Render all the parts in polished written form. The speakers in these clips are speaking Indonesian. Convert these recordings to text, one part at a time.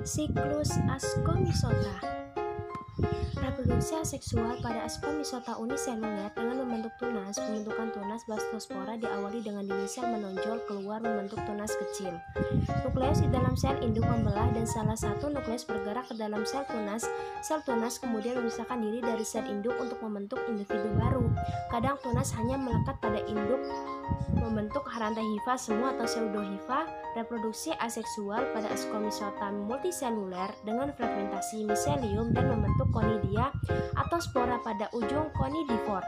Siklus Ascomycota. Reproduksi aseksual pada Ascomycota uniseluler dengan membentuk tunas. Pembentukan tunas blastospora diawali dengan dinisel menonjol keluar membentuk tunas kecil. Nukleus di dalam sel induk membelah dan salah satu nukleus bergerak ke dalam sel tunas. Sel tunas kemudian memisahkan diri dari sel induk untuk membentuk individu baru. Kadang tunas hanya melekat pada induk membentuk rantai hifa semu atau pseudohifa. Reproduksi aseksual pada Ascomycota multiseluler dengan fragmentasi miselium dan membentuk konidia atau spora pada ujung konidivor.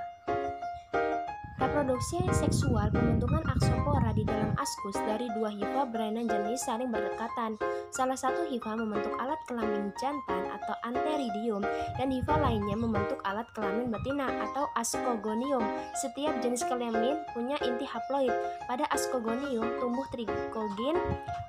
Reproduksi seksual pembentukan aksopora di dalam askus dari dua hifa berlainan jenis saling berdekatan. Salah satu hifa membentuk alat kelamin jantan atau anteridium dan hifa lainnya membentuk alat kelamin betina atau ascogonium. Setiap jenis kelamin punya inti haploid. Pada ascogonium tumbuh trigogen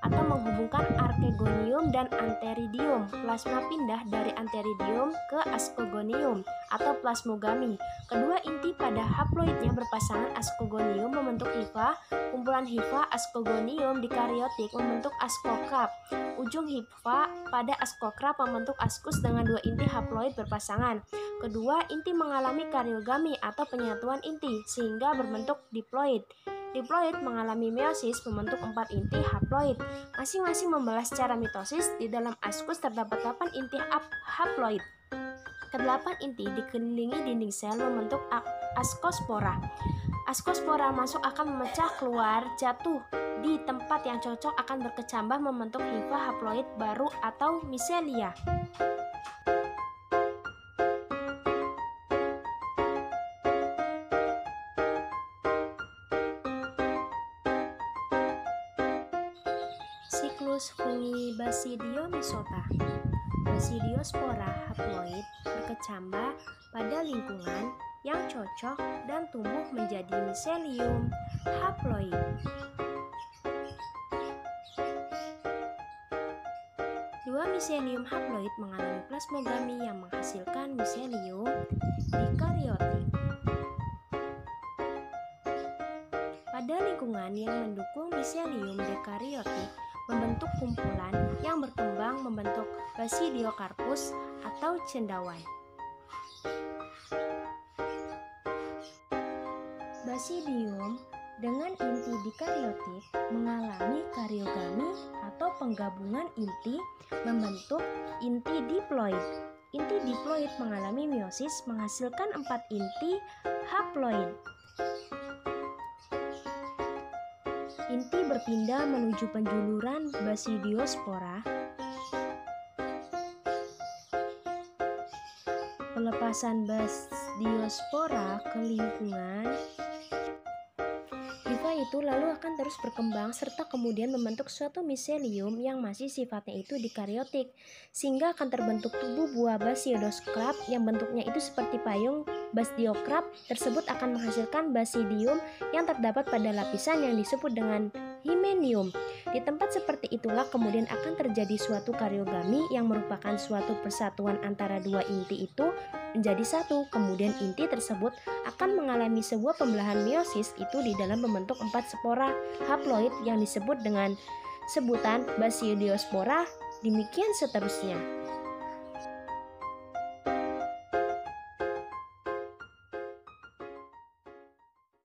atau menghubungkan archegonium dan anteridium. Plasma pindah dari anteridium ke ascogonium atau plasmogami. Kedua inti pada haploidnya berpasangan ascogonium membentuk hifa. Kumpulan hifa ascogonium dikaryotik membentuk ascokrap. Ujung hifa pada ascokrap membentuk askus dengan dua inti haploid berpasangan. Kedua inti mengalami karyogami atau penyatuan inti sehingga berbentuk diploid. Diploid mengalami meiosis membentuk 4 inti haploid. Masing-masing membelah secara mitosis. Di dalam askus terdapat 8 inti haploid. Kedelapan inti dikelilingi dinding sel membentuk ascospora. Ascospora masuk akan memecah keluar jatuh di tempat yang cocok akan berkecambah membentuk hifa haploid baru atau micelia. Siklus fungi Basidiomycota. Basidiospora haploid berkecambah pada lingkungan yang cocok dan tumbuh menjadi miselium haploid. Dua miselium haploid mengalami plasmogami yang menghasilkan miselium dikaryotik. Pada lingkungan yang mendukung miselium dikaryotik membentuk kumpulan yang berkembang membentuk Basidiocarpus atau cendawan. Basidium dengan inti dikaryotik mengalami karyogami atau penggabungan inti membentuk inti diploid. Inti diploid mengalami meiosis menghasilkan 4 inti haploid. Inti berpindah menuju penjuluran Basidiospora. Pelepasan Basidiospora ke lingkungan hifa itu lalu akan terus berkembang serta kemudian membentuk suatu miselium yang masih sifatnya itu dikaryotik sehingga akan terbentuk tubuh buah Basidioscrap yang bentuknya itu seperti payung. Basidiocrap tersebut akan menghasilkan basidium yang terdapat pada lapisan yang disebut dengan hymenium. Di tempat seperti itulah kemudian akan terjadi suatu karyogami yang merupakan suatu persatuan antara dua inti itu menjadi satu. Kemudian inti tersebut akan mengalami sebuah pembelahan meiosis itu di dalam membentuk 4 spora haploid yang disebut dengan sebutan Basidiospora. Demikian seterusnya.